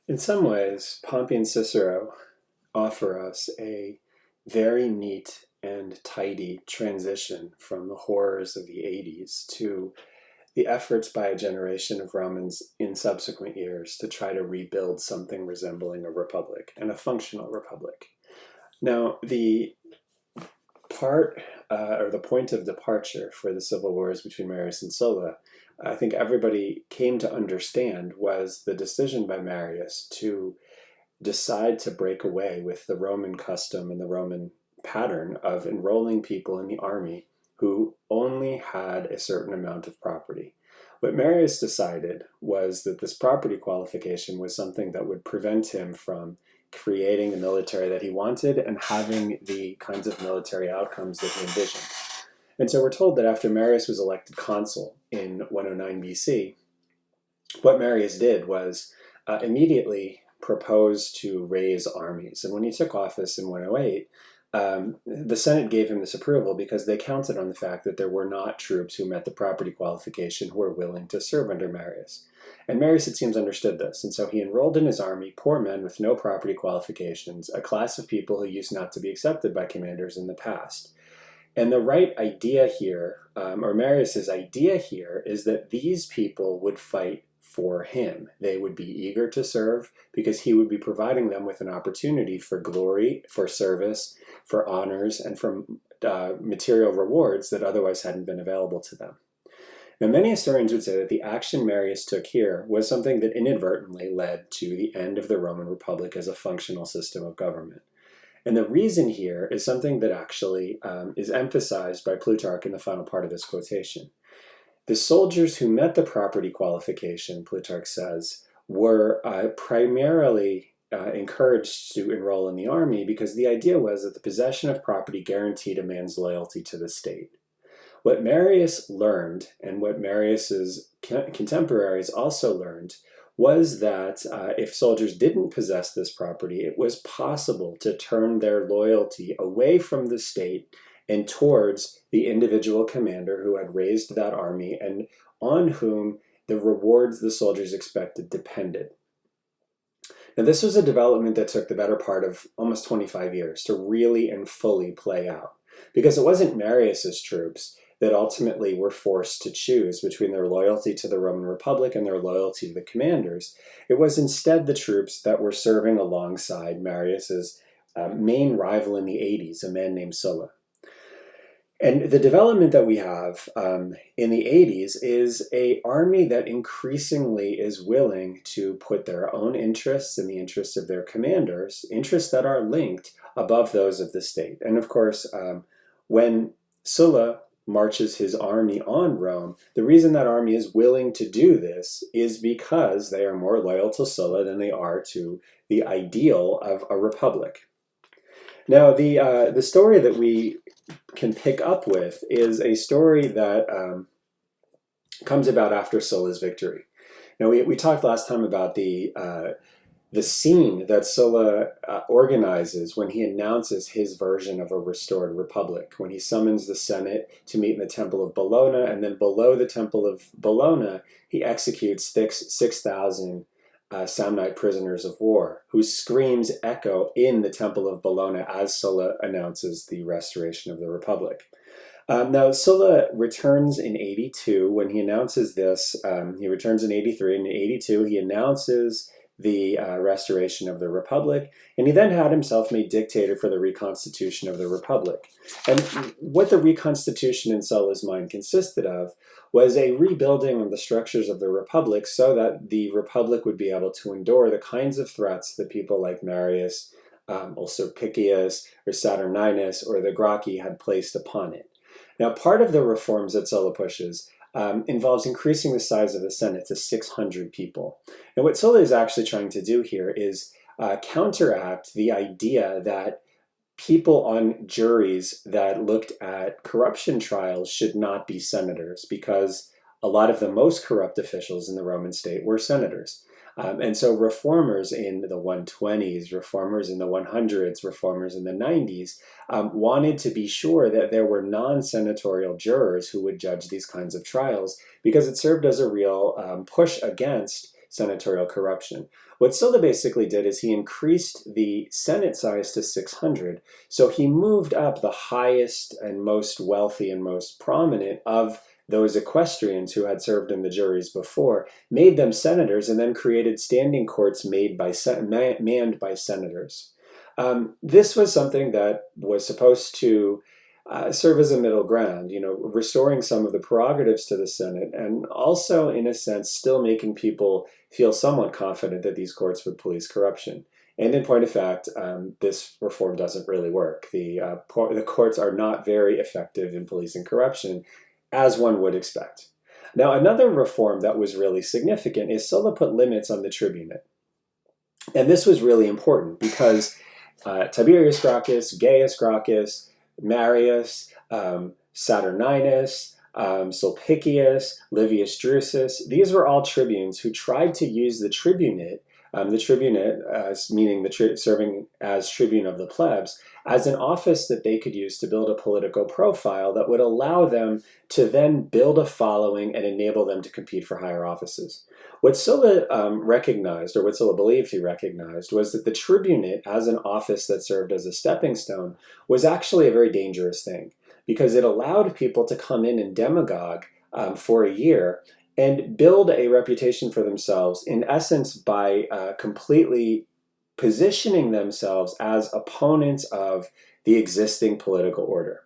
In some ways, Pompey and Cicero offer us a very neat and tidy transition from the horrors of the 80s to the efforts by a generation of Romans in subsequent years to try to rebuild something resembling a republic and a functional republic. Now, the part or the point of departure for the civil wars between Marius and Sulla, I think everybody came to understand, was the decision by Marius to decide to break away with the Roman custom and the Roman pattern of enrolling people in the army who only had a certain amount of property. What Marius decided was that this property qualification was something that would prevent him from creating the military that he wanted and having the kinds of military outcomes that he envisioned. And so we're told that after Marius was elected consul in 109 BC, what Marius did was immediately propose to raise armies. And when he took office in 108, the Senate gave him this approval because they counted on the fact that there were not troops who met the property qualification who were willing to serve under Marius. And Marius, it seems, understood this, and so he enrolled in his army poor men with no property qualifications, a class of people who used not to be accepted by commanders in the past. And the right idea here, or Marius's idea here, is that these people would fight for him. They would be eager to serve because he would be providing them with an opportunity for glory, for service, for honors, and for material rewards that otherwise hadn't been available to them. Now, many historians would say that the action Marius took here was something that inadvertently led to the end of the Roman Republic as a functional system of government. And the reason here is something that actually is emphasized by Plutarch in the final part of this quotation. The soldiers who met the property qualification, Plutarch says, were primarily encouraged to enroll in the army because the idea was that the possession of property guaranteed a man's loyalty to the state. What Marius learned, and what Marius's contemporaries also learned, was that if soldiers didn't possess this property, it was possible to turn their loyalty away from the state and towards the individual commander who had raised that army and on whom the rewards the soldiers expected depended. Now, this was a development that took the better part of almost 25 years to really and fully play out, because it wasn't Marius's troops that ultimately were forced to choose between their loyalty to the Roman Republic and their loyalty to the commanders. It was instead the troops that were serving alongside Marius's main rival in the 80s, a man named Sulla. And the development that we have in the 80s is an army that increasingly is willing to put their own interests and the interests of their commanders, interests that are linked, above those of the state. And of course, when Sulla marches his army on Rome, the reason that army is willing to do this is because they are more loyal to Sulla than they are to the ideal of a republic. Now, the story that we can pick up with is a story that comes about after Sulla's victory. Now, we talked last time about the scene that Sulla organizes when he announces his version of a restored republic, when he summons the Senate to meet in the Temple of Bologna, and then below the Temple of Bologna, he executes 6,000 Samnite prisoners of war, whose screams echo in the Temple of Bologna as Sulla announces the restoration of the Republic. Now, Sulla returns in 82 when he announces this. He returns in 83, and in 82 he announces the restoration of the Republic, and he then had himself made dictator for the reconstitution of the Republic. And what the reconstitution in Sulla's mind consisted of was a rebuilding of the structures of the Republic so that the Republic would be able to endure the kinds of threats that people like Marius, also Sulpicius, or Saturninus, or the Gracchi had placed upon it. Now, part of the reforms that Sulla pushes involves increasing the size of the Senate to 600 people. And what Sulla is actually trying to do here is counteract the idea that people on juries that looked at corruption trials should not be senators, because a lot of the most corrupt officials in the Roman state were senators. And so reformers in the 120s, reformers in the 100s, reformers in the 90s wanted to be sure that there were non-senatorial jurors who would judge these kinds of trials, because it served as a real push against senatorial corruption. What Sulla basically did is he increased the Senate size to 600. So he moved up the highest and most wealthy and most prominent of those equestrians who had served in the juries before, made them senators, and then created standing courts manned by senators. This was something that was supposed to serve as a middle ground, restoring some of the prerogatives to the Senate, and also, in a sense, still making people feel somewhat confident that these courts would police corruption. And in point of fact, this reform doesn't really work. The courts are not very effective in policing corruption, as one would expect. Now, another reform that was really significant is Sulla put limits on the tribunate. And this was really important because Tiberius Gracchus, Gaius Gracchus, Marius, Saturninus, Sulpicius, Livius Drusus, these were all tribunes who tried to use the tribunate, meaning serving as tribune of the plebs, as an office that they could use to build a political profile that would allow them to then build a following and enable them to compete for higher offices. What Sulla recognized, or what Sulla believed he recognized, was that the tribunate, as an office that served as a stepping stone, was actually a very dangerous thing, because it allowed people to come in and demagogue for a year and build a reputation for themselves, in essence, by completely positioning themselves as opponents of the existing political order.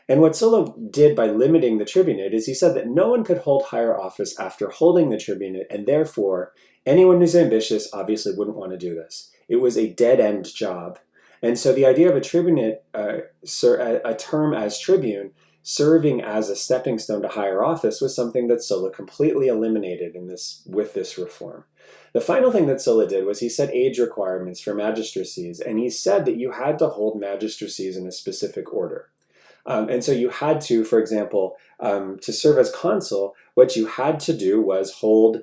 And what Sulla did by limiting the tribunate is he said that no one could hold higher office after holding the tribunate, and therefore anyone who's ambitious obviously wouldn't want to do this. It was a dead-end job. And so the idea of a tribunate, a term as tribune, serving as a stepping stone to higher office, was something that Sulla completely eliminated with this reform. The final thing that Sulla did was he set age requirements for magistracies, and he said that you had to hold magistracies in a specific order. And so you had to, for example, to serve as consul, what you had to do was hold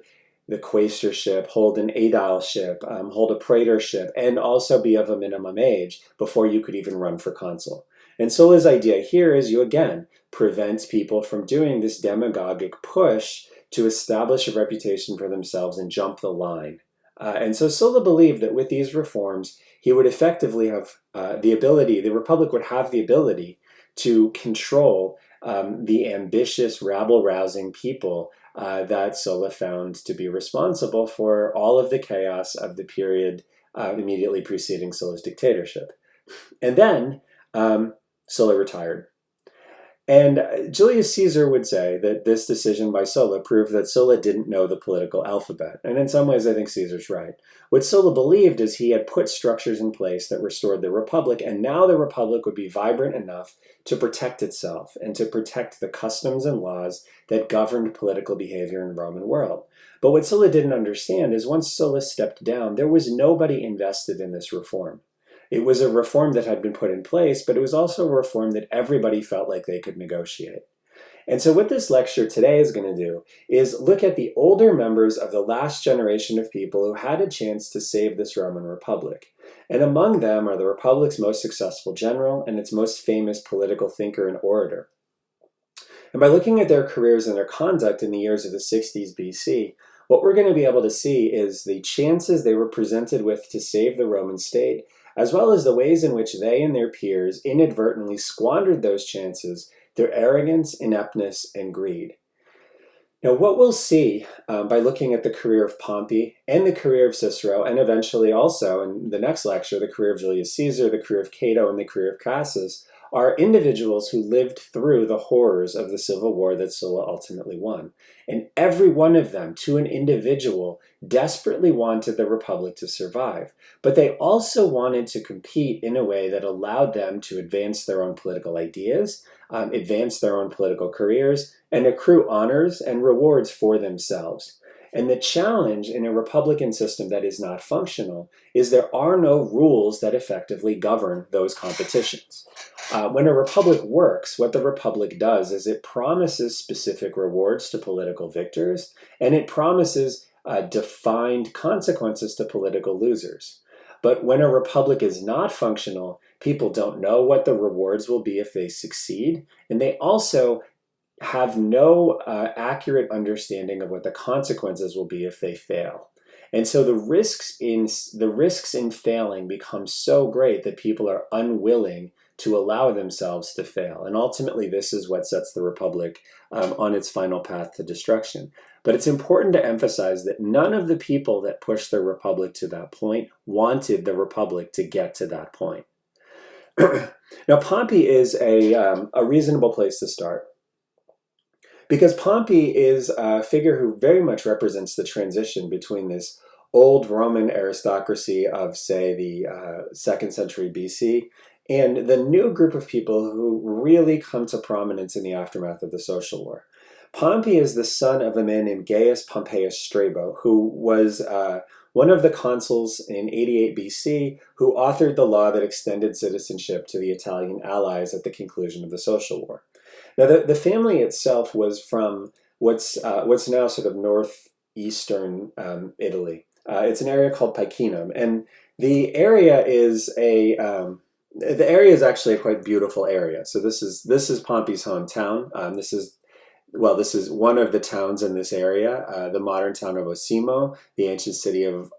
the quaestorship, hold an aedileship, hold a praetorship, and also be of a minimum age before you could even run for consul. And Sulla's idea here is you, again, prevent people from doing this demagogic push to establish a reputation for themselves and jump the line. And so Sulla believed that with these reforms, he would effectively have the Republic would have the ability to control the ambitious, rabble-rousing people that Sulla found to be responsible for all of the chaos of the period immediately preceding Sulla's dictatorship. And then Sulla retired. And Julius Caesar would say that this decision by Sulla proved that Sulla didn't know the political alphabet. And in some ways, I think Caesar's right. What Sulla believed is he had put structures in place that restored the Republic, and now the Republic would be vibrant enough to protect itself and to protect the customs and laws that governed political behavior in the Roman world. But what Sulla didn't understand is once Sulla stepped down, there was nobody invested in this reform. It was a reform that had been put in place, but it was also a reform that everybody felt like they could negotiate. And so what this lecture today is going to do is look at the older members of the last generation of people who had a chance to save this Roman Republic. And among them are the Republic's most successful general and its most famous political thinker and orator. And by looking at their careers and their conduct in the years of the 60s BC, what we're going to be able to see is the chances they were presented with to save the Roman state, as well as the ways in which they and their peers inadvertently squandered those chances through arrogance, ineptness, and greed. Now, what we'll see by looking at the career of Pompey and the career of Cicero, and eventually also in the next lecture, the career of Julius Caesar, the career of Cato, and the career of Crassus, are individuals who lived through the horrors of the civil war that Sulla ultimately won. And every one of them, to an individual, desperately wanted the Republic to survive. But they also wanted to compete in a way that allowed them to advance their own political ideas, advance their own political careers, and accrue honors and rewards for themselves. And the challenge in a republican system that is not functional is there are no rules that effectively govern those competitions. When a republic works, what the republic does is it promises specific rewards to political victors, and it promises defined consequences to political losers. But when a republic is not functional, people don't know what the rewards will be if they succeed, and they also have no accurate understanding of what the consequences will be if they fail. And so the risks in failing become so great that people are unwilling to allow themselves to fail. And ultimately, this is what sets the Republic on its final path to destruction. But it's important to emphasize that none of the people that pushed the Republic to that point wanted the Republic to get to that point. Now, Pompey is a reasonable place to start, because Pompey is a figure who very much represents the transition between this old Roman aristocracy of, say, the 2nd century BC and the new group of people who really come to prominence in the aftermath of the social war. Pompey is the son of a man named Gaius Pompeius Strabo, who was one of the consuls in 88 BC who authored the law that extended citizenship to the Italian allies at the conclusion of the social war. Now, the family itself was from what's now sort of northeastern Italy. It's an area called Picenum, and the area is actually a quite beautiful area. So this is Pompey's hometown. This is one of the towns in this area, the modern town of Osimo, the ancient city of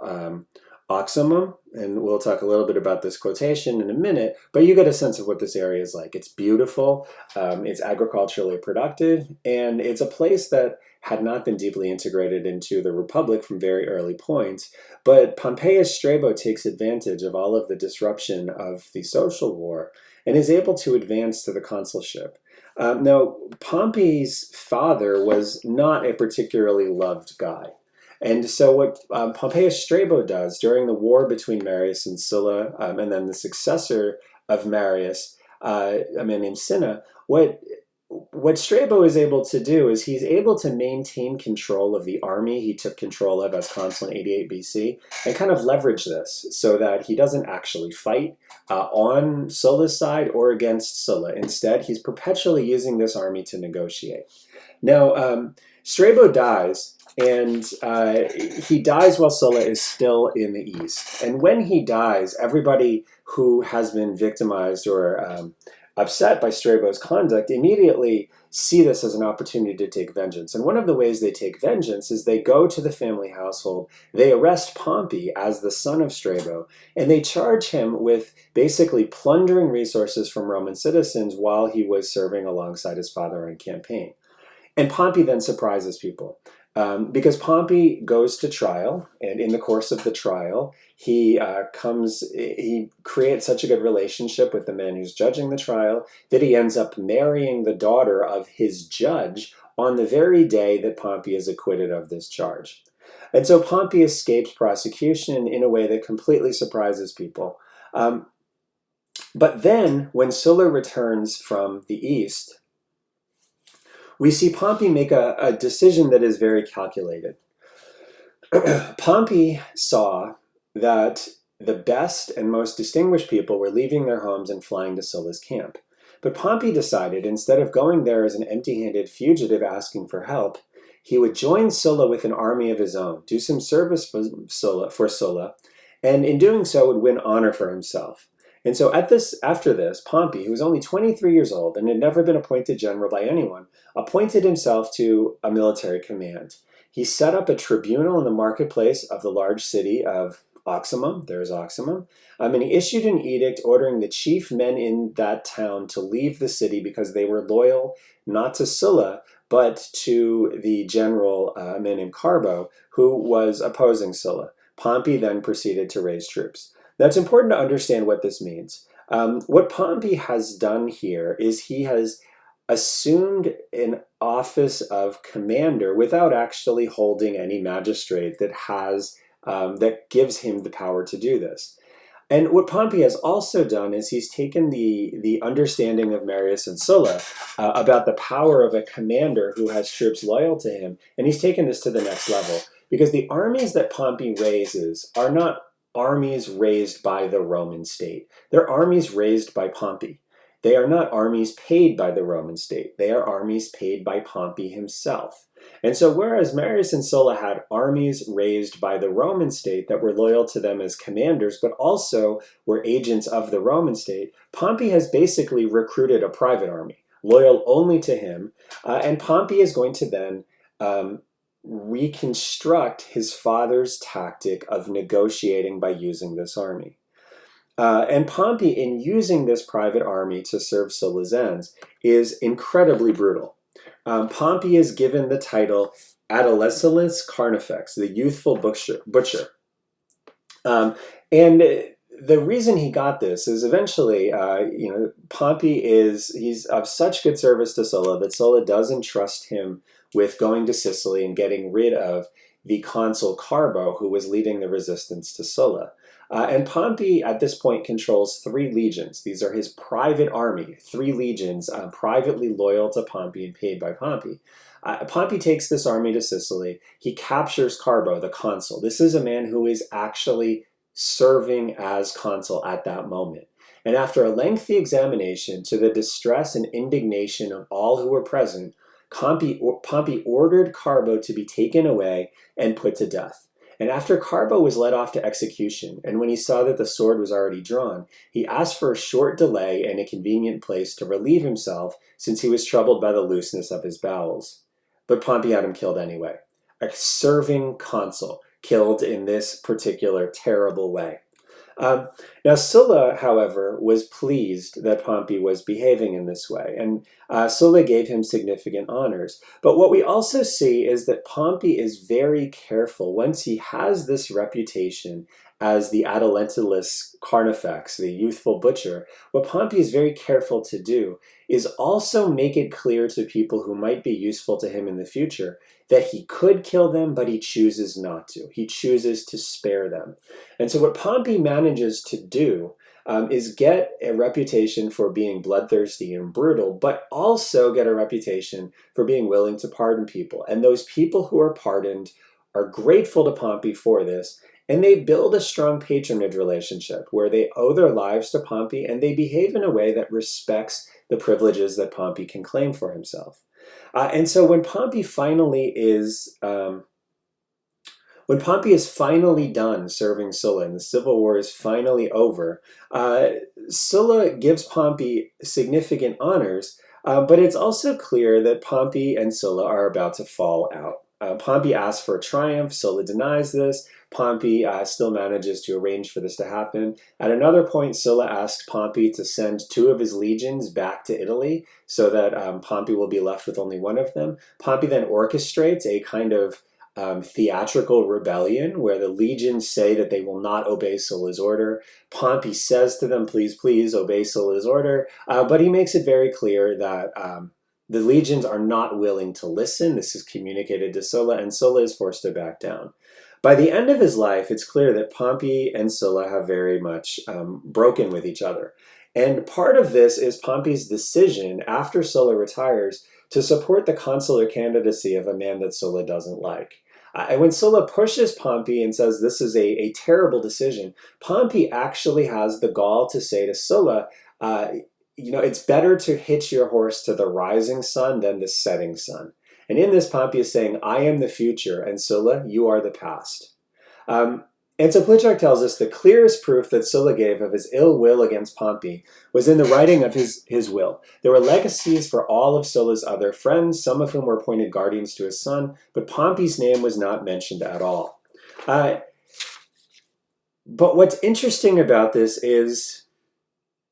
Oximum, and we'll talk a little bit about this quotation in a minute, but you get a sense of what this area is like. It's beautiful, it's agriculturally productive, and it's a place that had not been deeply integrated into the Republic from very early points, but Pompeius Strabo takes advantage of all of the disruption of the social war and is able to advance to the consulship. Now, Pompey's father was not a particularly loved guy. And so what Pompeius Strabo does during the war between Marius and Sulla, and then the successor of Marius, a man named Cinna, what Strabo is able to do is he's able to maintain control of the army he took control of as consul in 88 BC and kind of leverage this so that he doesn't actually fight on Sulla's side or against Sulla. Instead, he's perpetually using this army to negotiate. Now, Strabo dies, and he dies while Sulla is still in the east. And when he dies, everybody who has been victimized or upset by Strabo's conduct immediately see this as an opportunity to take vengeance. And one of the ways they take vengeance is they go to the family household, they arrest Pompey as the son of Strabo, and they charge him with basically plundering resources from Roman citizens while he was serving alongside his father on campaign. And Pompey then surprises people. Because Pompey goes to trial, and in the course of the trial, he creates such a good relationship with the man who's judging the trial that he ends up marrying the daughter of his judge on the very day that Pompey is acquitted of this charge. And so Pompey escapes prosecution in a way that completely surprises people. But then, when Sulla returns from the east, we see Pompey make a decision that is very calculated. Pompey saw that the best and most distinguished people were leaving their homes and flying to Sulla's camp. But Pompey decided, instead of going there as an empty-handed fugitive asking for help, he would join Sulla with an army of his own, do some service for Sulla, and in doing so would win honor for himself. And so after this, Pompey, who was only 23 years old and had never been appointed general by anyone, appointed himself to a military command. He set up a tribunal in the marketplace of the large city of Oximum, there's Oximum, and he issued an edict ordering the chief men in that town to leave the city because they were loyal not to Sulla, but to the general, a man named Carbo, who was opposing Sulla. Pompey then proceeded to raise troops. Now, it's important to understand what this means. What Pompey has done here is he has assumed an office of commander without actually holding any magistrate that gives him the power to do this. And what Pompey has also done is he's taken the understanding of Marius and Sulla about the power of a commander who has troops loyal to him, and he's taken this to the next level. Because the armies that Pompey raises are not armies raised by the Roman state. They're armies raised by Pompey. They are not armies paid by the Roman state. They are armies paid by Pompey himself. And so whereas Marius and Sulla had armies raised by the Roman state that were loyal to them as commanders, but also were agents of the Roman state, Pompey has basically recruited a private army, loyal only to him, and Pompey is going to then reconstruct his father's tactic of negotiating by using this army. And Pompey, in using this private army to serve Sulla's ends, is incredibly brutal. Pompey is given the title Adolescens Carnifex, the youthful butcher. And the reason he got this is eventually, Pompey he's of such good service to Sulla that Sulla does entrust him with going to Sicily and getting rid of the consul Carbo, who was leading the resistance to Sulla. And Pompey, at this point, controls 3 legions. These are his private army, 3 legions, privately loyal to Pompey and paid by Pompey. Pompey takes this army to Sicily. He captures Carbo, the consul. This is a man who is actually serving as consul at that moment. And after a lengthy examination, to the distress and indignation of all who were present, Pompey ordered Carbo to be taken away and put to death. And after Carbo was led off to execution, and when he saw that the sword was already drawn, he asked for a short delay and a convenient place to relieve himself, since he was troubled by the looseness of his bowels. But Pompey had him killed anyway. A serving consul killed in this particular terrible way. Now Sulla, however, was pleased that Pompey was behaving in this way, and Sulla gave him significant honors. But what we also see is that Pompey is very careful, once he has this reputation as the Adolescens Carnifex, the youthful butcher. What Pompey is very careful to do is also make it clear to people who might be useful to him in the future that he could kill them, but he chooses not to. He chooses to spare them. And so what Pompey manages to do is get a reputation for being bloodthirsty and brutal, but also get a reputation for being willing to pardon people. And those people who are pardoned are grateful to Pompey for this, and they build a strong patronage relationship where they owe their lives to Pompey and they behave in a way that respects the privileges that Pompey can claim for himself. And so when Pompey is finally done serving Sulla and the civil war is finally over, Sulla gives Pompey significant honors, but it's also clear that Pompey and Sulla are about to fall out. Pompey asks for a triumph. Sulla denies this. Pompey still manages to arrange for this to happen. At another point, Sulla asks Pompey to send 2 of his legions back to Italy so that Pompey will be left with only 1 of them. Pompey then orchestrates a kind of theatrical rebellion where the legions say that they will not obey Sulla's order. Pompey says to them, please, please obey Sulla's order, but he makes it very clear that the legions are not willing to listen. This is communicated to Sulla, and Sulla is forced to back down. By the end of his life, it's clear that Pompey and Sulla have very much broken with each other. And part of this is Pompey's decision, after Sulla retires, to support the consular candidacy of a man that Sulla doesn't like. And when Sulla pushes Pompey and says this is a terrible decision, Pompey actually has the gall to say to Sulla, it's better to hitch your horse to the rising sun than the setting sun. And in this, Pompey is saying, I am the future, and Sulla, you are the past. And so Plutarch tells us the clearest proof that Sulla gave of his ill will against Pompey was in the writing of his will. There were legacies for all of Sulla's other friends, some of whom were appointed guardians to his son, but Pompey's name was not mentioned at all. But what's interesting about this is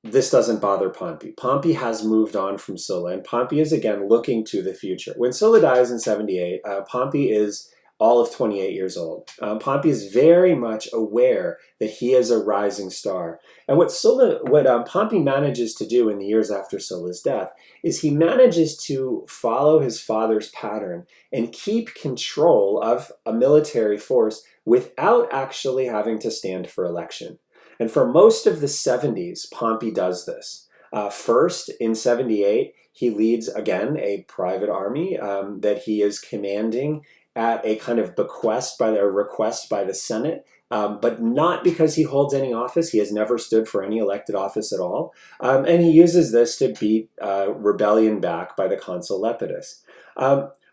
this doesn't bother Pompey. Pompey has moved on from Sulla, and Pompey is again looking to the future. When Sulla dies in 78, Pompey is all of 28 years old. Pompey is very much aware that he is a rising star. And what Pompey manages to do in the years after Sulla's death is he manages to follow his father's pattern and keep control of a military force without actually having to stand for election. And for most of the 70s, Pompey does this. First, in 78, he leads, again, a private army that he is commanding at a kind of request by the Senate, but not because he holds any office. He has never stood for any elected office at all. And he uses this to beat rebellion back by the consul Lepidus.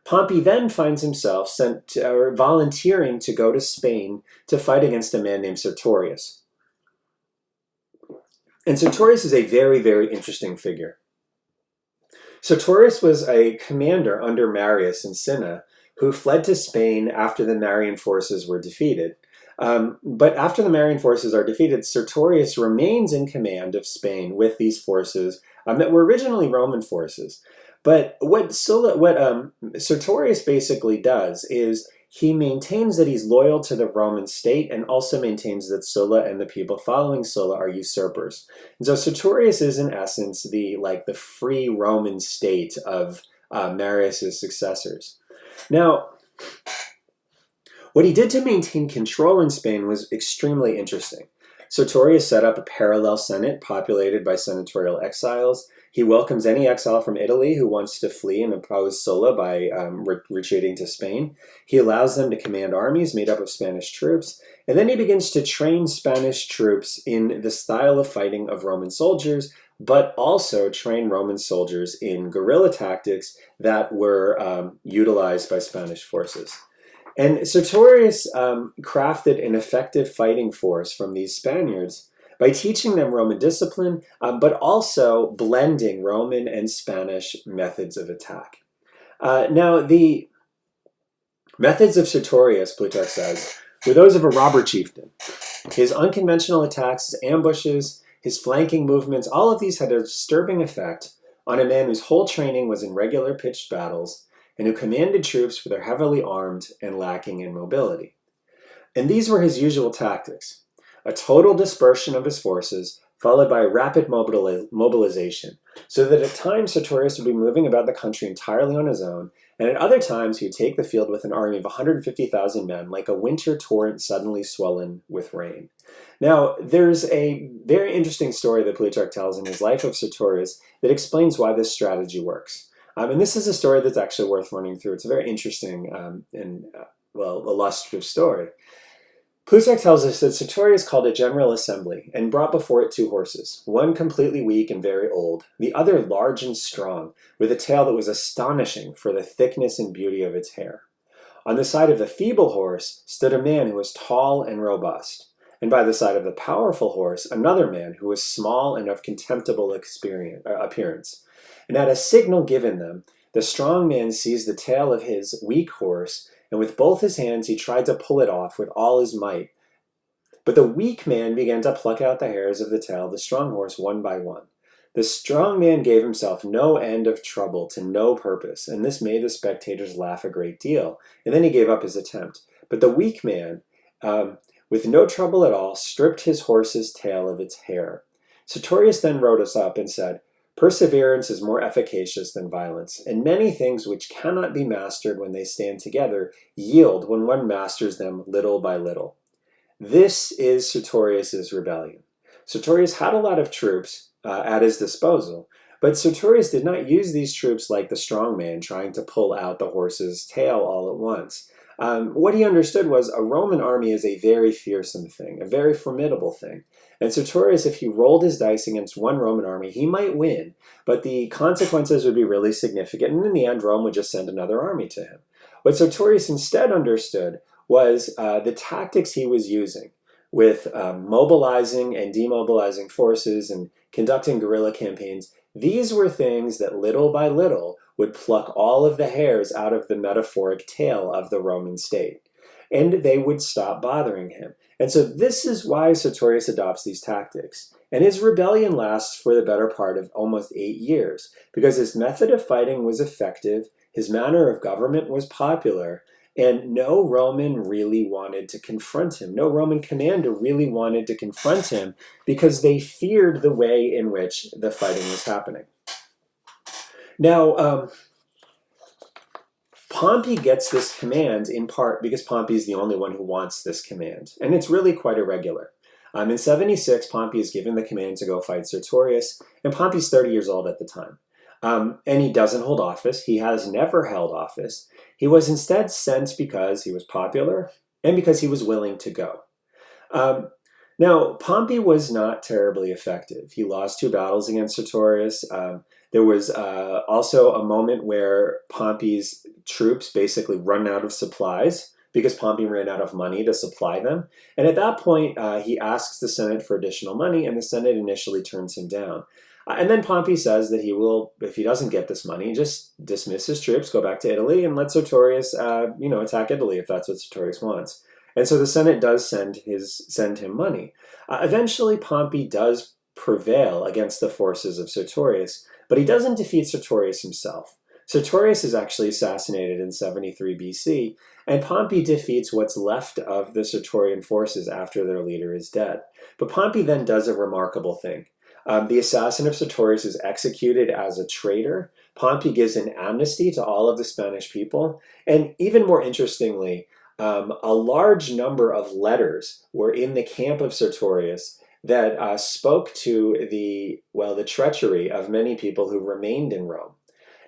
Pompey then finds himself volunteering to go to Spain to fight against a man named Sertorius. And Sertorius is a very, very interesting figure. Sertorius was a commander under Marius and Cinna who fled to Spain after the Marian forces were defeated. But after the Marian forces are defeated, Sertorius remains in command of Spain with these forces that were originally Roman forces. But what Sertorius basically does is he maintains that he's loyal to the Roman state and also maintains that Sulla and the people following Sulla are usurpers. And so Sertorius is in essence the free Roman state of Marius's successors. Now, what he did to maintain control in Spain was extremely interesting. Sertorius set up a parallel senate populated by senatorial exiles. He welcomes any exile from Italy who wants to flee and oppose Sulla by retreating to Spain. He allows them to command armies made up of Spanish troops, and then he begins to train Spanish troops in the style of fighting of Roman soldiers, but also train Roman soldiers in guerrilla tactics that were utilized by Spanish forces. And Sertorius crafted an effective fighting force from these Spaniards by teaching them Roman discipline, but also blending Roman and Spanish methods of attack. Now, the methods of Sertorius, Plutarch says, were those of a robber chieftain. His unconventional attacks, his ambushes, his flanking movements, all of these had a disturbing effect on a man whose whole training was in regular pitched battles and who commanded troops who were heavily armed and lacking in mobility. And these were his usual tactics: a total dispersion of his forces, followed by a rapid mobilization, so that at times Sertorius would be moving about the country entirely on his own, and at other times he would take the field with an army of 150,000 men, like a winter torrent suddenly swollen with rain. Now, there's a very interesting story that Plutarch tells in his life of Sertorius that explains why this strategy works. And this is a story that's actually worth running through. It's a very interesting and illustrative story. Plutarch tells us that Sertorius called a general assembly and brought before it 2 horses, one completely weak and very old, the other large and strong, with a tail that was astonishing for the thickness and beauty of its hair. On the side of the feeble horse stood a man who was tall and robust, and by the side of the powerful horse another man who was small and of contemptible appearance. And at a signal given them, the strong man seized the tail of his weak horse, and with both his hands he tried to pull it off with all his might. But the weak man began to pluck out the hairs of the tail of the strong horse one by one. The strong man gave himself no end of trouble to no purpose, and this made the spectators laugh a great deal, and then he gave up his attempt. But the weak man, with no trouble at all, stripped his horse's tail of its hair. Sertorius then wrote us up and said, "Perseverance is more efficacious than violence, and many things which cannot be mastered when they stand together yield when one masters them little by little." This is Sertorius's rebellion. Sertorius had a lot of troops at his disposal, but Sertorius did not use these troops like the strong man trying to pull out the horse's tail all at once. What he understood was a Roman army is a very fearsome thing, a very formidable thing. And Sertorius, if he rolled his dice against one Roman army, he might win, but the consequences would be really significant, and in the end, Rome would just send another army to him. What Sertorius instead understood was the tactics he was using with mobilizing and demobilizing forces and conducting guerrilla campaigns. These were things that little by little would pluck all of the hairs out of the metaphoric tail of the Roman state, and they would stop bothering him. And so this is why Sertorius adopts these tactics. And his rebellion lasts for the better part of almost 8 years, because his method of fighting was effective, his manner of government was popular, and no Roman really wanted to confront him. No Roman commander really wanted to confront him because they feared the way in which the fighting was happening. Now, Pompey gets this command in part because Pompey is the only one who wants this command, and it's really quite irregular. In 76, Pompey is given the command to go fight Sertorius, and Pompey's 30 years old at the time. And he doesn't hold office. He has never held office. He was instead sent because he was popular and because he was willing to go. Now, Pompey was not terribly effective. He lost 2 battles against Sertorius. There was also a moment where Pompey's troops basically run out of supplies because Pompey ran out of money to supply them. And at that point, he asks the Senate for additional money, and the Senate initially turns him down. And then Pompey says that he will, if he doesn't get this money, just dismiss his troops, go back to Italy, and let Sertorius, attack Italy if that's what Sertorius wants. And so the Senate does send him money. Eventually, Pompey does prevail against the forces of Sertorius, but he doesn't defeat Sertorius himself. Sertorius is actually assassinated in 73 BC, and Pompey defeats what's left of the Sertorian forces after their leader is dead. But Pompey then does a remarkable thing. The assassin of Sertorius is executed as a traitor. Pompey gives an amnesty to all of the Spanish people, and even more interestingly, a large number of letters were in the camp of Sertorius that spoke to the treachery of many people who remained in Rome.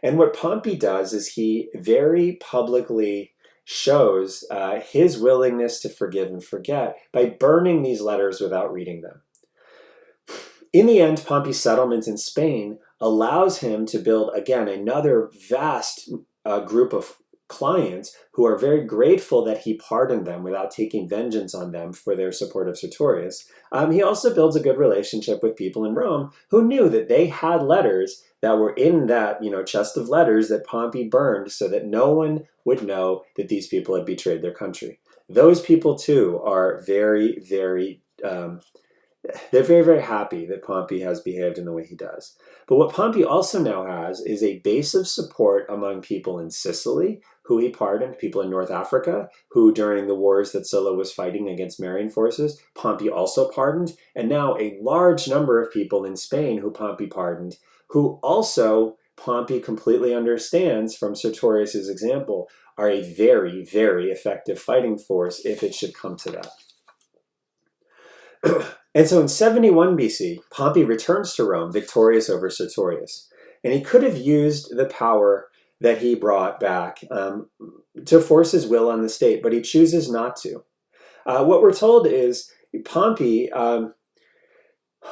And what Pompey does is he very publicly shows his willingness to forgive and forget by burning these letters without reading them. In the end, Pompey's settlement in Spain allows him to build, again, another vast group of clients who are very grateful that he pardoned them without taking vengeance on them for their support of Sertorius. He also builds a good relationship with people in Rome who knew that they had letters that were in that chest of letters that Pompey burned so that no one would know that these people had betrayed their country. Those people too are very, very they're very, very happy that Pompey has behaved in the way he does. But what Pompey also now has is a base of support among people in Sicily, who he pardoned, people in North Africa, who during the wars that Sulla was fighting against Marian forces, Pompey also pardoned, and now a large number of people in Spain who Pompey pardoned, who also Pompey completely understands from Sertorius' example are a very, very effective fighting force if it should come to that. And so in 71 BC, Pompey returns to Rome victorious over Sertorius. And he could have used the power that he brought back to force his will on the state, but he chooses not to. What we're told is Pompey,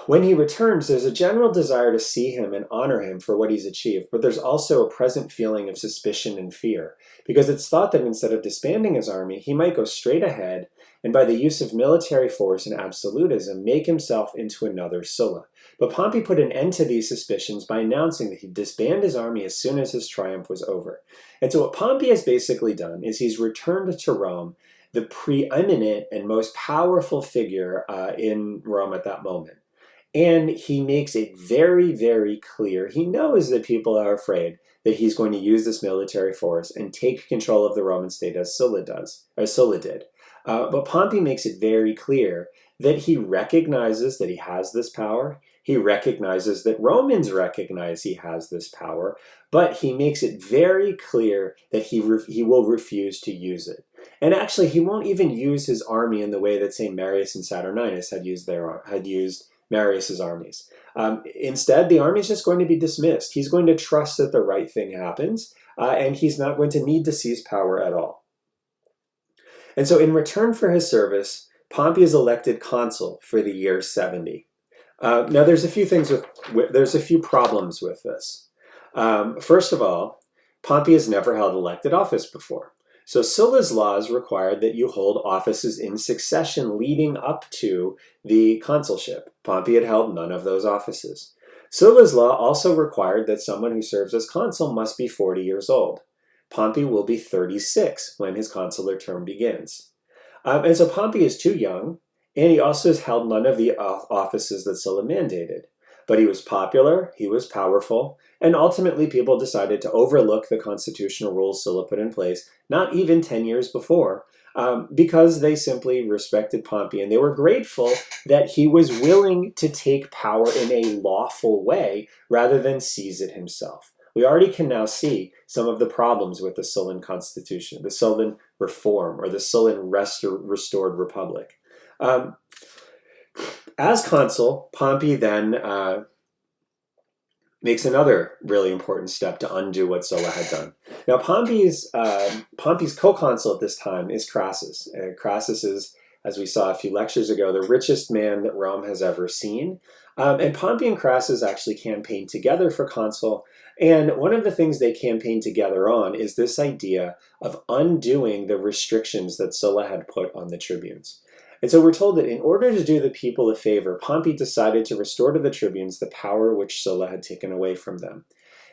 when he returns, there's a general desire to see him and honor him for what he's achieved, but there's also a present feeling of suspicion and fear, because it's thought that instead of disbanding his army, he might go straight ahead and by the use of military force and absolutism, make himself into another Sulla. But Pompey put an end to these suspicions by announcing that he'd disband his army as soon as his triumph was over. And so what Pompey has basically done is he's returned to Rome, the preeminent and most powerful figure in Rome at that moment. And he makes it very, very clear. He knows that people are afraid that he's going to use this military force and take control of the Roman state as Sulla did. But Pompey makes it very clear that he recognizes that he has this power. He recognizes that Romans recognize he has this power, but he makes it very clear that he will refuse to use it. And actually, he won't even use his army in the way that, say, Marius and Saturninus had used Marius's armies. Instead, the army is just going to be dismissed. He's going to trust that the right thing happens, and he's not going to need to seize power at all. And so in return for his service, Pompey is elected consul for the year 70. Now there's a few problems with this. First of all, Pompey has never held elected office before. So Sulla's laws required that you hold offices in succession leading up to the consulship. Pompey had held none of those offices. Sulla's law also required that someone who serves as consul must be 40 years old. Pompey will be 36 when his consular term begins. And so Pompey is too young, and he also has held none of the offices that Sulla mandated. But he was popular, he was powerful, and ultimately people decided to overlook the constitutional rules Sulla put in place, not even 10 years before, because they simply respected Pompey, and they were grateful that he was willing to take power in a lawful way rather than seize it himself. We already can now see some of the problems with the Sullan constitution, the Sullan reform, or the Sullan restored republic. As consul, Pompey then makes another really important step to undo what Sulla had done. Now, Pompey's co-consul at this time is Crassus. Crassus is, as we saw a few lectures ago, the richest man that Rome has ever seen. And Pompey and Crassus actually campaigned together for consul. And one of the things they campaigned together on is this idea of undoing the restrictions that Sulla had put on the tribunes. And so we're told that in order to do the people a favor, Pompey decided to restore to the tribunes the power which Sulla had taken away from them.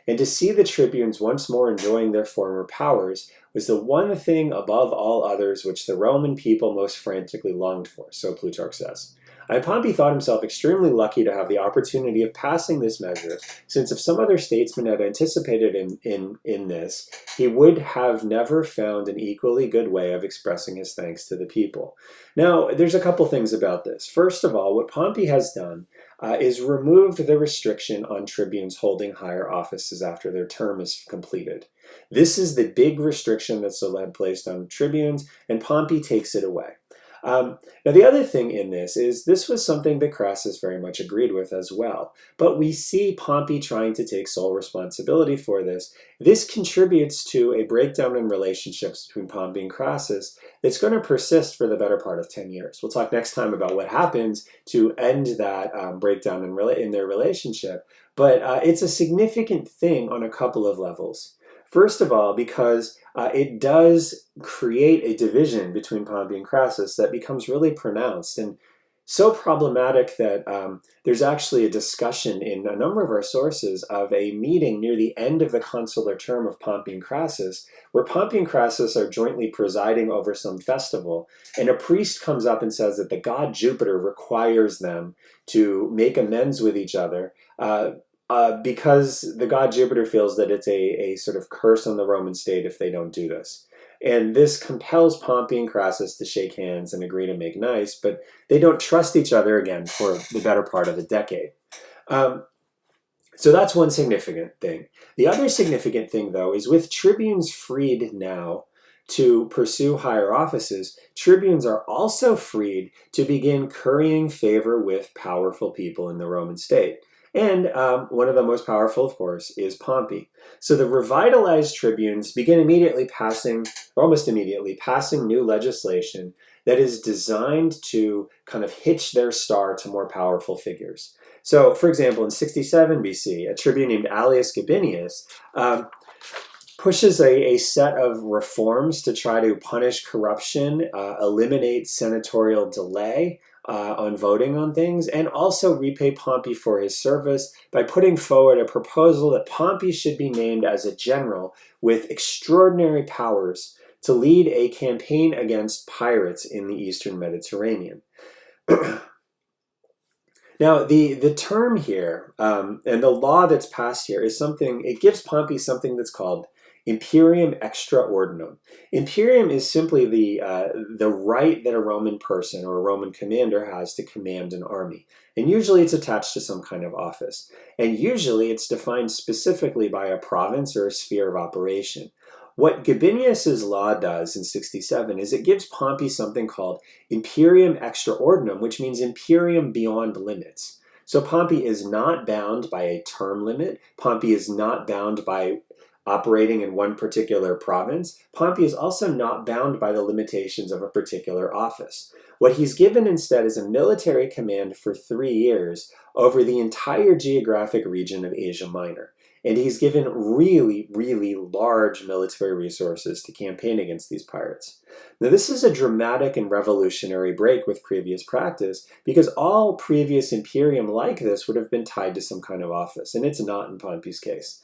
And to see the tribunes once more enjoying their former powers was the one thing above all others which the Roman people most frantically longed for, so Plutarch says. And Pompey thought himself extremely lucky to have the opportunity of passing this measure, since if some other statesman had anticipated in this, he would have never found an equally good way of expressing his thanks to the people. Now, there's a couple things about this. First of all, what Pompey has done is removed the restriction on tribunes holding higher offices after their term is completed. This is the big restriction that Sulla had placed on tribunes, and Pompey takes it away. Now, the other thing in this is this was something that Crassus very much agreed with as well. But we see Pompey trying to take sole responsibility for this. This contributes to a breakdown in relationships between Pompey and Crassus that's going to persist for the better part of 10 years. We'll talk next time about what happens to end that breakdown in their relationship. But it's a significant thing on a couple of levels. First of all, because it does create a division between Pompey and Crassus that becomes really pronounced and so problematic that there's actually a discussion in a number of our sources of a meeting near the end of the consular term of Pompey and Crassus, where Pompey and Crassus are jointly presiding over some festival, and a priest comes up and says that the god Jupiter requires them to make amends with each other because the god Jupiter feels that it's a sort of curse on the Roman state if they don't do this. And this compels Pompey and Crassus to shake hands and agree to make nice, but they don't trust each other again for the better part of a decade. So that's one significant thing. The other significant thing, though, is with tribunes freed now to pursue higher offices, tribunes are also freed to begin currying favor with powerful people in the Roman state. And one of the most powerful, of course, is Pompey. So the revitalized tribunes begin almost immediately, passing new legislation that is designed to kind of hitch their star to more powerful figures. So, for example, in 67 BC, a tribune named Aelius Gabinius pushes a set of reforms to try to punish corruption, eliminate senatorial delay, on voting on things, and also repay Pompey for his service by putting forward a proposal that Pompey should be named as a general with extraordinary powers to lead a campaign against pirates in the Eastern Mediterranean. Now, the term here, and the law that's passed here is it gives Pompey something that's called imperium extra ordinum. Imperium is simply the right that a Roman person or a Roman commander has to command an army. And usually it's attached to some kind of office. And usually it's defined specifically by a province or a sphere of operation. What Gabinius's law does in 67 is it gives Pompey something called imperium extra ordinum, which means imperium beyond limits. So Pompey is not bound by a term limit. Pompey is not bound by operating in one particular province. Pompey is also not bound by the limitations of a particular office. What he's given instead is a military command for 3 years over the entire geographic region of Asia Minor. And he's given really, really large military resources to campaign against these pirates. Now, this is a dramatic and revolutionary break with previous practice because all previous imperium like this would have been tied to some kind of office, and it's not in Pompey's case.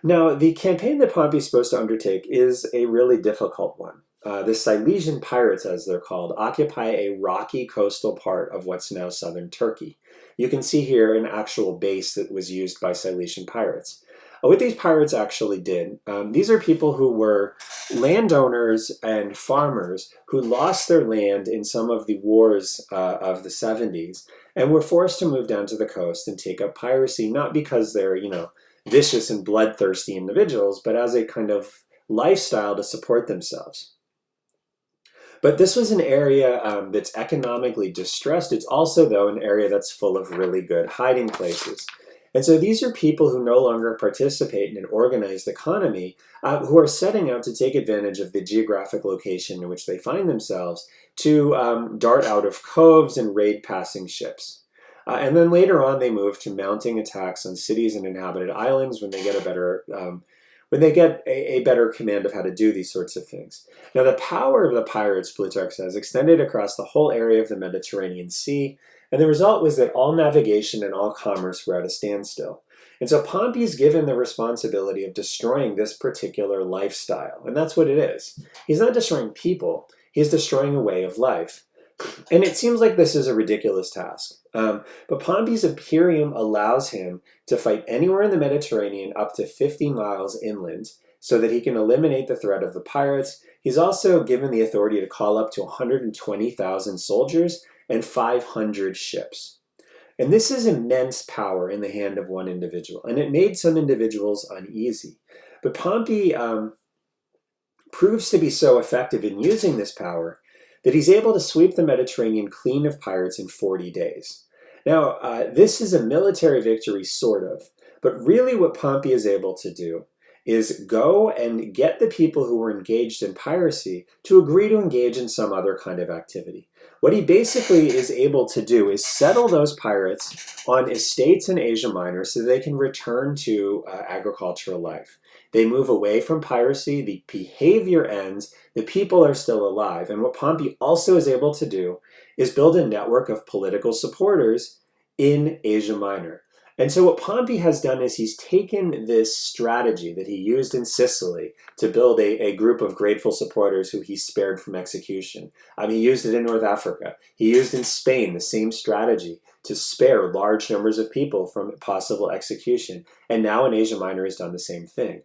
Now, the campaign that Pompey is supposed to undertake is a really difficult one. The Silesian pirates, as they're called, occupy a rocky coastal part of what's now southern Turkey. You can see here an actual base that was used by Silesian pirates. What these pirates actually did, these are people who were landowners and farmers who lost their land in some of the wars of the 70s and were forced to move down to the coast and take up piracy, not because they're, vicious and bloodthirsty individuals, but as a kind of lifestyle to support themselves. But this was an area that's economically distressed. It's also, though, an area that's full of really good hiding places. And so these are people who no longer participate in an organized economy, who are setting out to take advantage of the geographic location in which they find themselves to dart out of coves and raid passing ships. And then later on, they move to mounting attacks on cities and inhabited islands when they get a better when they get a better command of how to do these sorts of things. Now, the power of the pirates, Plutarch says, extended across the whole area of the Mediterranean Sea, and the result was that all navigation and all commerce were at a standstill. And so Pompey is given the responsibility of destroying this particular lifestyle, and that's what it is. He's not destroying people, he's destroying a way of life. And it seems like this is a ridiculous task. But Pompey's imperium allows him to fight anywhere in the Mediterranean up to 50 miles inland so that he can eliminate the threat of the pirates. He's also given the authority to call up to 120,000 soldiers and 500 ships. And this is immense power in the hand of one individual, and it made some individuals uneasy. But Pompey proves to be so effective in using this power that he's able to sweep the Mediterranean clean of pirates in 40 days. Now, this is a military victory, sort of, but really what Pompey is able to do is go and get the people who were engaged in piracy to agree to engage in some other kind of activity. What he basically is able to do is settle those pirates on estates in Asia Minor so they can return to agricultural life. They move away from piracy, the behavior ends, the people are still alive. And what Pompey also is able to do is build a network of political supporters in Asia Minor. And so what Pompey has done is he's taken this strategy that he used in Sicily to build a group of grateful supporters who he spared from execution. He used it in North Africa. He used in Spain the same strategy to spare large numbers of people from possible execution. And now in Asia Minor he's done the same thing.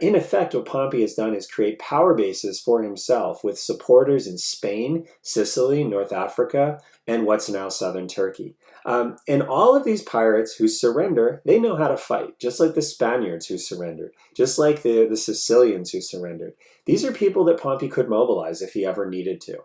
In effect, what Pompey has done is create power bases for himself with supporters in Spain, Sicily, North Africa, and what's now southern Turkey. And all of these pirates who surrender, they know how to fight, just like the Spaniards who surrendered, just like the Sicilians who surrendered. These are people that Pompey could mobilize if he ever needed to.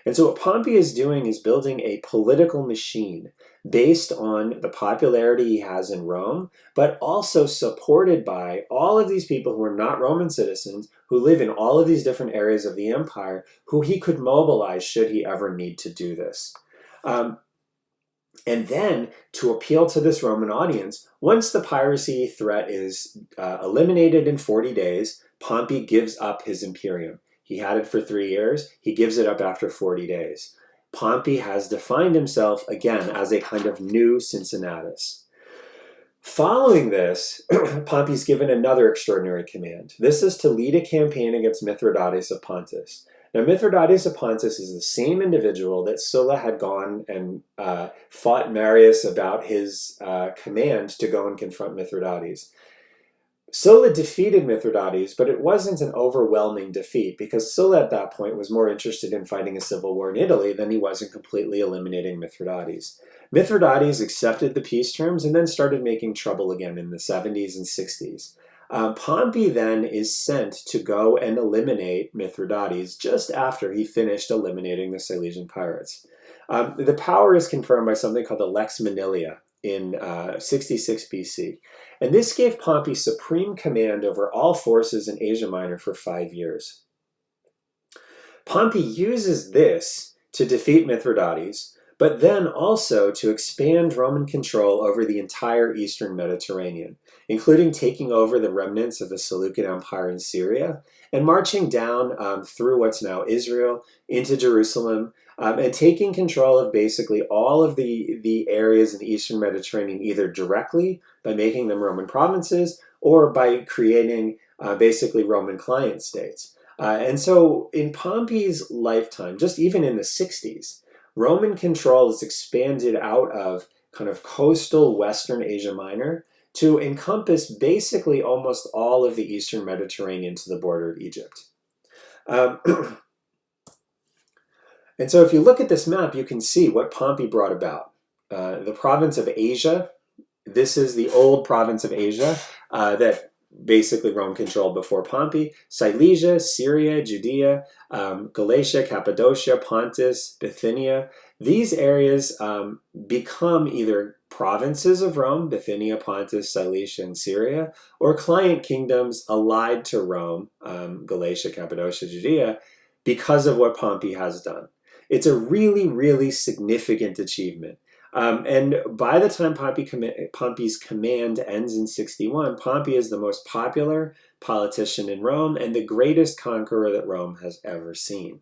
And so what Pompey is doing is building a political machine based on the popularity he has in Rome, but also supported by all of these people who are not Roman citizens, who live in all of these different areas of the empire, who he could mobilize should he ever need to do this. And then, to appeal to this Roman audience, once the piracy threat is eliminated in 40 days, Pompey gives up his imperium. He had it for 3 years. He gives it up after 40 days. Pompey has defined himself, again, as a kind of new Cincinnatus. Following this, Pompey's given another extraordinary command. This is to lead a campaign against Mithridates of Pontus. Now, Mithridates of Pontus is the same individual that Sulla had gone and fought Marius about his command to go and confront Mithridates. Sulla defeated Mithridates, but it wasn't an overwhelming defeat because Sulla at that point was more interested in fighting a civil war in Italy than he was in completely eliminating Mithridates. Mithridates accepted the peace terms and then started making trouble again in the 70s and 60s. Pompey then is sent to go and eliminate Mithridates just after he finished eliminating the Silesian pirates. The power is confirmed by something called the Lex Manilia in 66 BC. And this gave Pompey supreme command over all forces in Asia Minor for 5 years. Pompey uses this to defeat Mithridates, but then also to expand Roman control over the entire eastern Mediterranean, including taking over the remnants of the Seleucid Empire in Syria and marching down through what's now Israel into Jerusalem, and taking control of basically all of the areas in the eastern Mediterranean, either directly by making them Roman provinces or by creating basically Roman client states. And so in Pompey's lifetime, just even in the 60s, Roman control is expanded out of kind of coastal Western Asia Minor to encompass basically almost all of the eastern Mediterranean to the border of Egypt. And so if you look at this map, you can see what Pompey brought about. The province of Asia, this is the old province of Asia that basically Rome controlled before Pompey. Silesia, Syria, Judea, Galatia, Cappadocia, Pontus, Bithynia. These areas become either provinces of Rome, Bithynia, Pontus, Silesia, and Syria, or client kingdoms allied to Rome, Galatia, Cappadocia, Judea, because of what Pompey has done. It's a really, really significant achievement. And by the time Pompey's command ends in 61, Pompey is the most popular politician in Rome and the greatest conqueror that Rome has ever seen.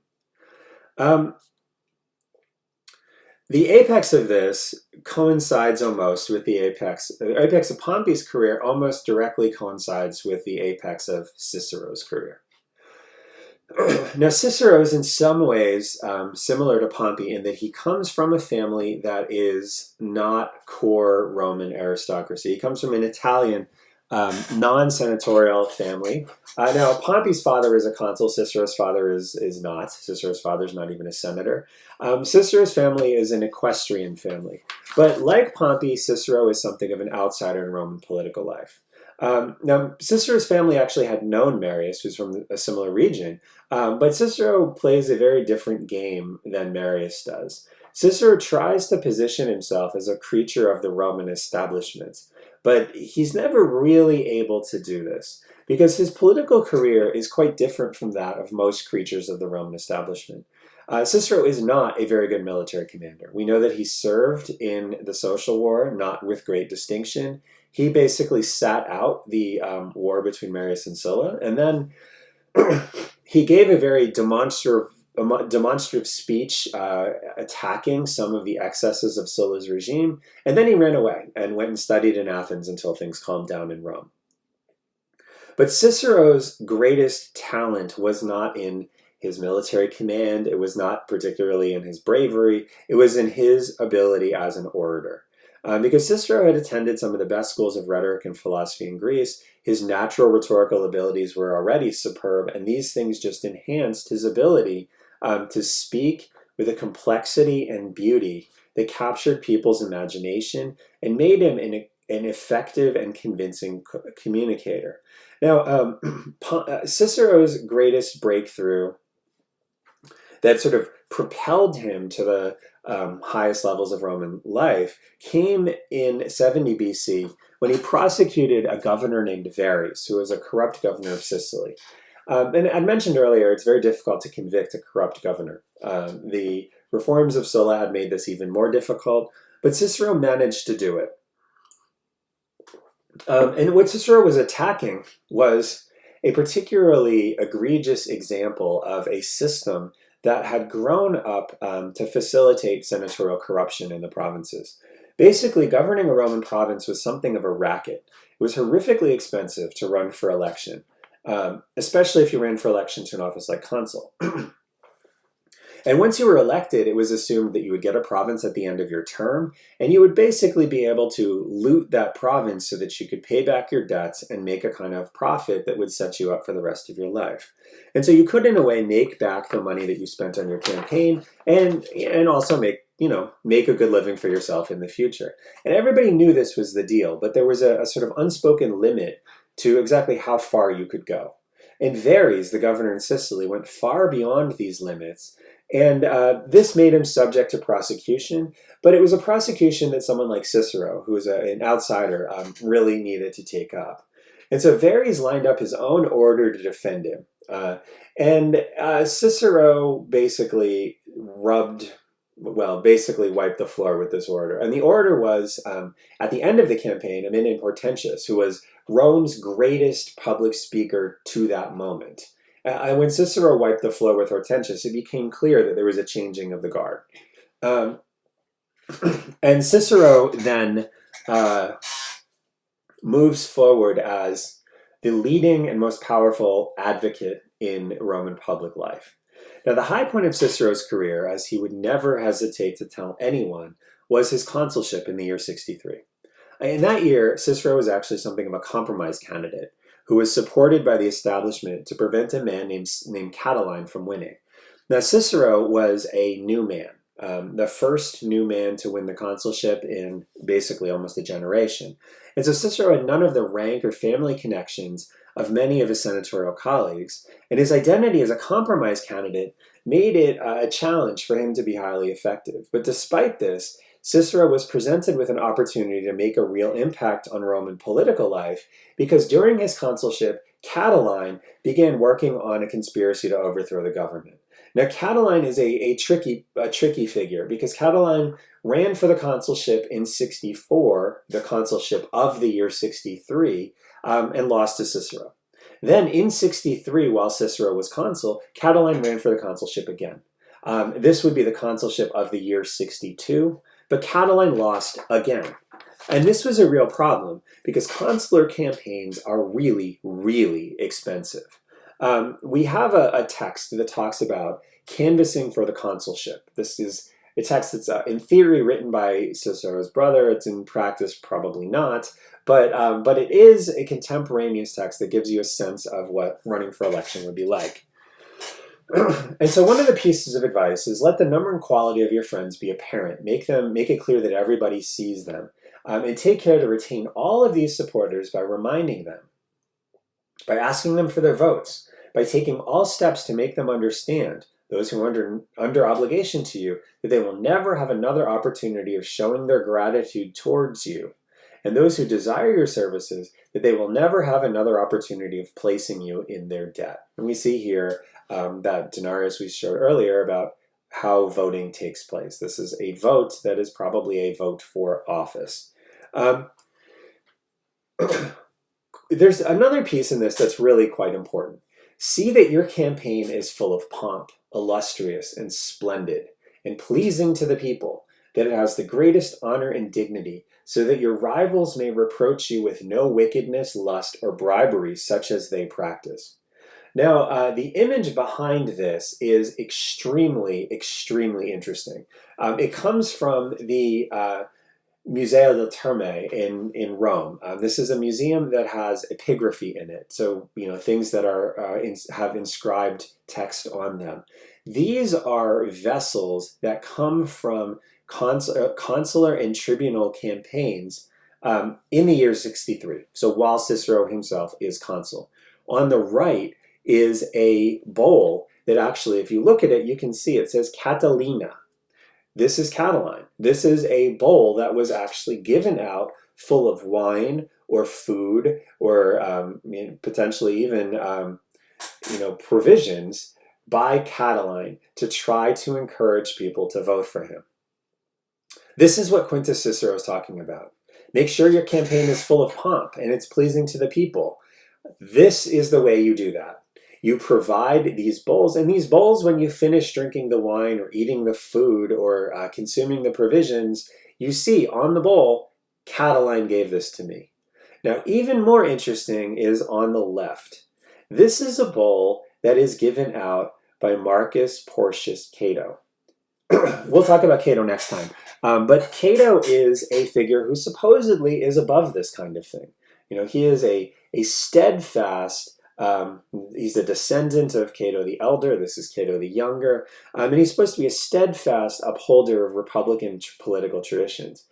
The apex of this coincides almost with the apex of Pompey's career almost directly coincides with the apex of Cicero's career. Now, Cicero is in some ways similar to Pompey in that he comes from a family that is not core Roman aristocracy. He comes from an Italian non-senatorial family. Now, Pompey's father is a consul. Cicero's father is not. Cicero's father is not even a senator. Cicero's family is an equestrian family. But like Pompey, Cicero is something of an outsider in Roman political life. Now, Cicero's family actually had known Marius, who's from a similar region, but Cicero plays a very different game than Marius does. Cicero tries to position himself as a creature of the Roman establishment, but he's never really able to do this because his political career is quite different from that of most creatures of the Roman establishment. Cicero is not a very good military commander. We know that he served in the Social War, not with great distinction. He basically sat out the war between Marius and Sulla, and then he gave a very demonstrative speech attacking some of the excesses of Sulla's regime, and then he ran away and went and studied in Athens until things calmed down in Rome. But Cicero's greatest talent was not in his military command, it was not particularly in his bravery, it was in his ability as an orator. Because Cicero had attended some of the best schools of rhetoric and philosophy in Greece, his natural rhetorical abilities were already superb, and these things just enhanced his ability to speak with a complexity and beauty that captured people's imagination and made him an effective and convincing communicator. Now, Cicero's greatest breakthrough that sort of propelled him to the highest levels of Roman life came in 70 BC when he prosecuted a governor named Marius, who was a corrupt governor of Sicily. And I mentioned earlier, it's very difficult to convict a corrupt governor. The reforms of Sulla had made this even more difficult, but Cicero managed to do it. And what Cicero was attacking was a particularly egregious example of a system that had grown up to facilitate senatorial corruption in the provinces. Basically, governing a Roman province was something of a racket. It was horrifically expensive to run for election, especially if you ran for election to an office like consul. And once you were elected, it was assumed that you would get a province at the end of your term, and you would basically be able to loot that province so that you could pay back your debts and make a kind of profit that would set you up for the rest of your life. And so you could, in a way, make back the money that you spent on your campaign and also make a good living for yourself in the future. And everybody knew this was the deal, but there was a sort of unspoken limit to exactly how far you could go. And Marius, the governor in Sicily, went far beyond these limits, and this made him subject to prosecution, but it was a prosecution that someone like Cicero, who was an outsider, really needed to take up. And so Marius lined up his own order to defend him. And Cicero basically wiped the floor with this order. And the order was, at the end of the campaign, a man named Hortensius, who was Rome's greatest public speaker to that moment. And when Cicero wiped the floor with Hortensius, it became clear that there was a changing of the guard. And Cicero then moves forward as the leading and most powerful advocate in Roman public life. Now, the high point of Cicero's career, as he would never hesitate to tell anyone, was his consulship in the year 63. In that year, Cicero was actually something of a compromise candidate who was supported by the establishment to prevent a man named Catiline from winning. Now, Cicero was a new man, the first new man to win the consulship in basically almost a generation. And so Cicero had none of the rank or family connections of many of his senatorial colleagues, and his identity as a compromise candidate made it a challenge for him to be highly effective. But despite this, Cicero was presented with an opportunity to make a real impact on Roman political life because during his consulship, Catiline began working on a conspiracy to overthrow the government. Now, Catiline is a tricky figure because Catiline ran for the consulship in 64, the consulship of the year 63, and lost to Cicero. Then in 63, while Cicero was consul, Catiline ran for the consulship again. This would be the consulship of the year 62, but Catiline lost again. And this was a real problem because consular campaigns are really, really expensive. We have a text that talks about canvassing for the consulship. This is a text that's in theory written by Cicero's brother. It's in practice probably not, but it is a contemporaneous text that gives you a sense of what running for election would be like. And so one of the pieces of advice is let the number and quality of your friends be apparent. Make it clear that everybody sees them. And take care to retain all of these supporters by reminding them, by asking them for their votes, by taking all steps to make them understand, those who are under obligation to you, that they will never have another opportunity of showing their gratitude towards you, and those who desire your services, that they will never have another opportunity of placing you in their debt. And we see here that denarius we showed earlier about how voting takes place. This is a vote that is probably a vote for office. There's another piece in this that's really quite important. See that your campaign is full of pomp, illustrious and splendid, and pleasing to the people, that it has the greatest honor and dignity, so that your rivals may reproach you with no wickedness, lust, or bribery such as they practice. Now, the image behind this is extremely, extremely interesting. It comes from the Museo del Terme in Rome. This is a museum that has epigraphy in it, so things that are have inscribed text on them. These are vessels that come from consular and tribunal campaigns in the year 63, so while Cicero himself is consul. On the right is a bowl that actually, if you look at it, you can see it says Catilina. This is Catiline. This is a bowl that was actually given out full of wine or food or potentially even provisions by Catiline to try to encourage people to vote for him. This is what Quintus Cicero is talking about. Make sure your campaign is full of pomp and it's pleasing to the people. This is the way you do that. You provide these bowls, and these bowls, when you finish drinking the wine or eating the food or consuming the provisions, you see on the bowl, Catiline gave this to me. Now, even more interesting is on the left. This is a bowl that is given out by Marcus Porcius Cato. We'll talk about Cato next time. But Cato is a figure who supposedly is above this kind of thing. He is a steadfast, he's a descendant of Cato the Elder. This is Cato the Younger. And he's supposed to be a steadfast upholder of Republican political traditions.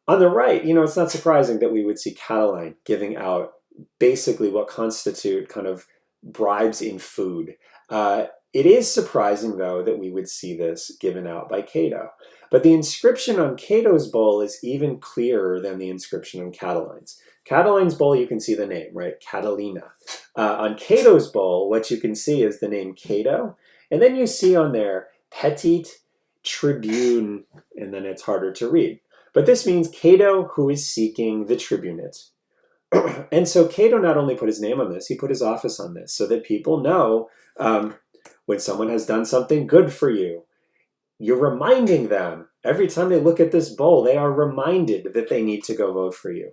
On the right, it's not surprising that we would see Catiline giving out basically what constitute kind of bribes in food. It is surprising, though, that we would see this given out by Cato. But the inscription on Cato's bowl is even clearer than the inscription on Catiline's. Catiline's bowl, you can see the name, right? Catilina. On Cato's bowl, what you can see is the name Cato. And then you see on there, Petit Tribune, and then it's harder to read. But this means Cato who is seeking the tribunate. And so Cato not only put his name on this, he put his office on this so that people know when someone has done something good for you. You're reminding them. Every time they look at this bowl, they are reminded that they need to go vote for you.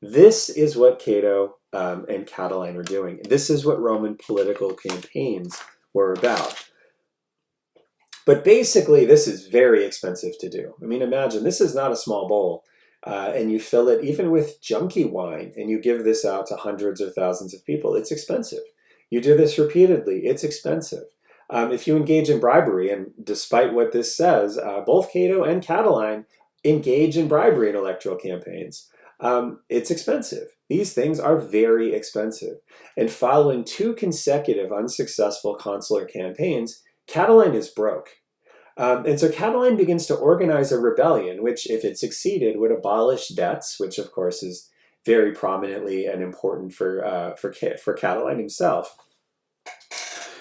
This is what Cato and Catiline are doing. This is what Roman political campaigns were about. But basically, this is very expensive to do. I mean, imagine, this is not a small bowl. And you fill it even with junky wine, and you give this out to hundreds or thousands of people. It's expensive. You do this repeatedly. It's expensive. If you engage in bribery, and despite what this says, both Cato and Catiline engage in bribery in electoral campaigns. It's expensive. These things are very expensive. And following 2 consecutive unsuccessful consular campaigns, Catiline is broke. And so Catiline begins to organize a rebellion, which, if it succeeded, would abolish debts, which of course is very prominently and important for Catiline himself.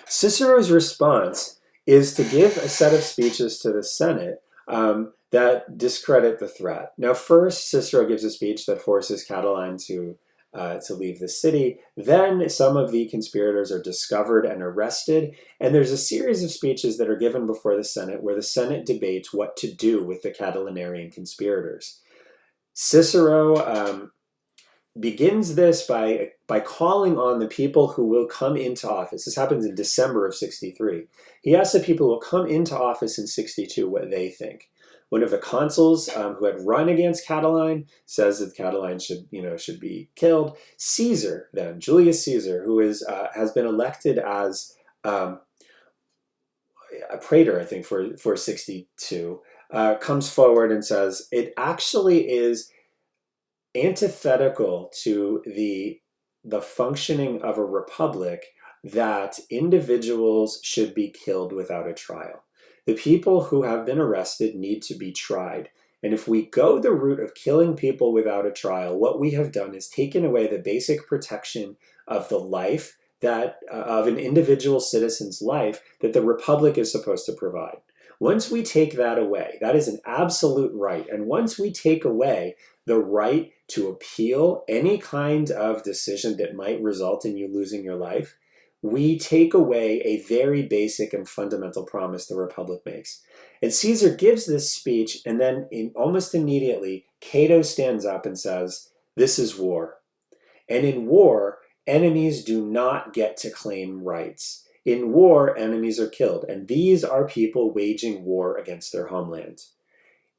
Cicero's response is to give a set of speeches to the Senate that discredit the threat. Now, first, Cicero gives a speech that forces Catiline to leave the city. Then some of the conspirators are discovered and arrested. And there's a series of speeches that are given before the Senate where the Senate debates what to do with the Catilinarian conspirators. Cicero begins this by calling on the people who will come into office. This happens in December of 63. He asks the people who will come into office in 62 what they think. One of the consuls who had run against Catiline says that Catiline should be killed. Caesar, then Julius Caesar, who has been elected as a praetor, I think, for 62, comes forward and says it actually is antithetical to the functioning of a republic that individuals should be killed without a trial. The people who have been arrested need to be tried. And if we go the route of killing people without a trial, what we have done is taken away the basic protection of the life of an individual citizen's life that the republic is supposed to provide. Once we take that away, that is an absolute right. And once we take away the right to appeal any kind of decision that might result in you losing your life, we take away a very basic and fundamental promise the Republic makes. And Caesar gives this speech, and then almost immediately, Cato stands up and says, "This is war. And in war, enemies do not get to claim rights. In war, enemies are killed, and these are people waging war against their homeland."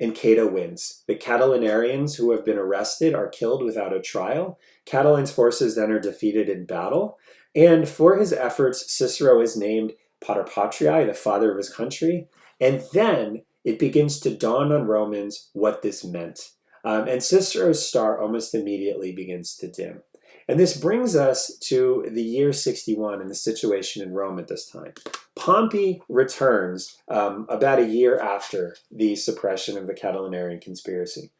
And Cato wins. The Catilinarians who have been arrested are killed without a trial. Catiline's forces then are defeated in battle. And for his efforts, Cicero is named Pater Patriae, the father of his country. And then it begins to dawn on Romans what this meant. And Cicero's star almost immediately begins to dim. And this brings us to the year 61 and the situation in Rome at this time. Pompey returns about a year after the suppression of the Catilinarian conspiracy.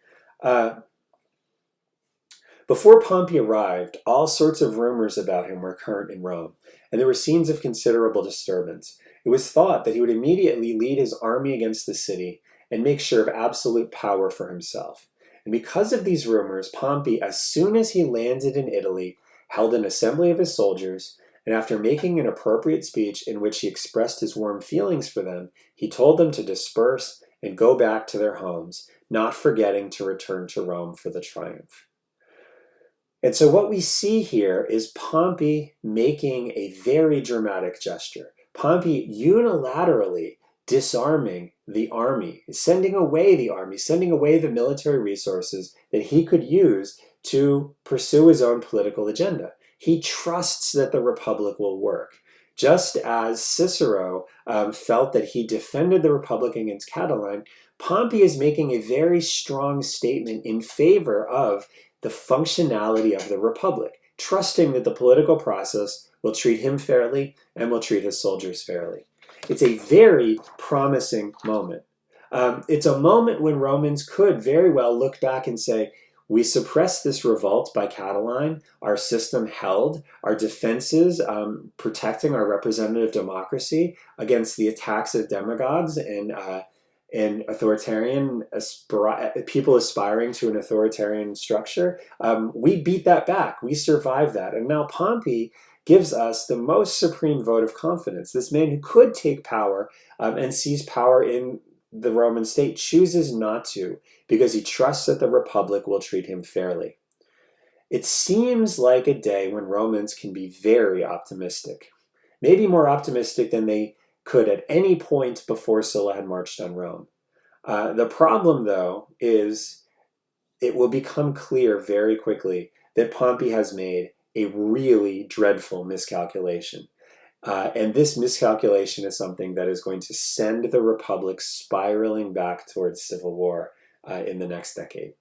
Before Pompey arrived, all sorts of rumors about him were current in Rome, and there were scenes of considerable disturbance. It was thought that he would immediately lead his army against the city and make sure of absolute power for himself. And because of these rumors, Pompey, as soon as he landed in Italy, held an assembly of his soldiers, and after making an appropriate speech in which he expressed his warm feelings for them, he told them to disperse and go back to their homes, not forgetting to return to Rome for the triumph. And so what we see here is Pompey making a very dramatic gesture. Pompey unilaterally disarming the army, sending away the army, sending away the military resources that he could use to pursue his own political agenda. He trusts that the Republic will work. Just as Cicero felt that he defended the Republic against Catiline, Pompey is making a very strong statement in favor of the functionality of the Republic, trusting that the political process will treat him fairly and will treat his soldiers fairly. It's a very promising moment. It's a moment when Romans could very well look back and say, we suppressed this revolt by Catiline, our system held, our defenses protecting our representative democracy against the attacks of demagogues and authoritarian people aspiring to an authoritarian structure. We beat that back. We survived that. And now Pompey gives us the most supreme vote of confidence. This man who could take power and seize power in the Roman state chooses not to because he trusts that the Republic will treat him fairly. It seems like a day when Romans can be very optimistic, maybe more optimistic than they could at any point before Sulla had marched on Rome. The problem, though, is it will become clear very quickly that Pompey has made a really dreadful miscalculation. And this miscalculation is something that is going to send the Republic spiraling back towards civil war in the next decade.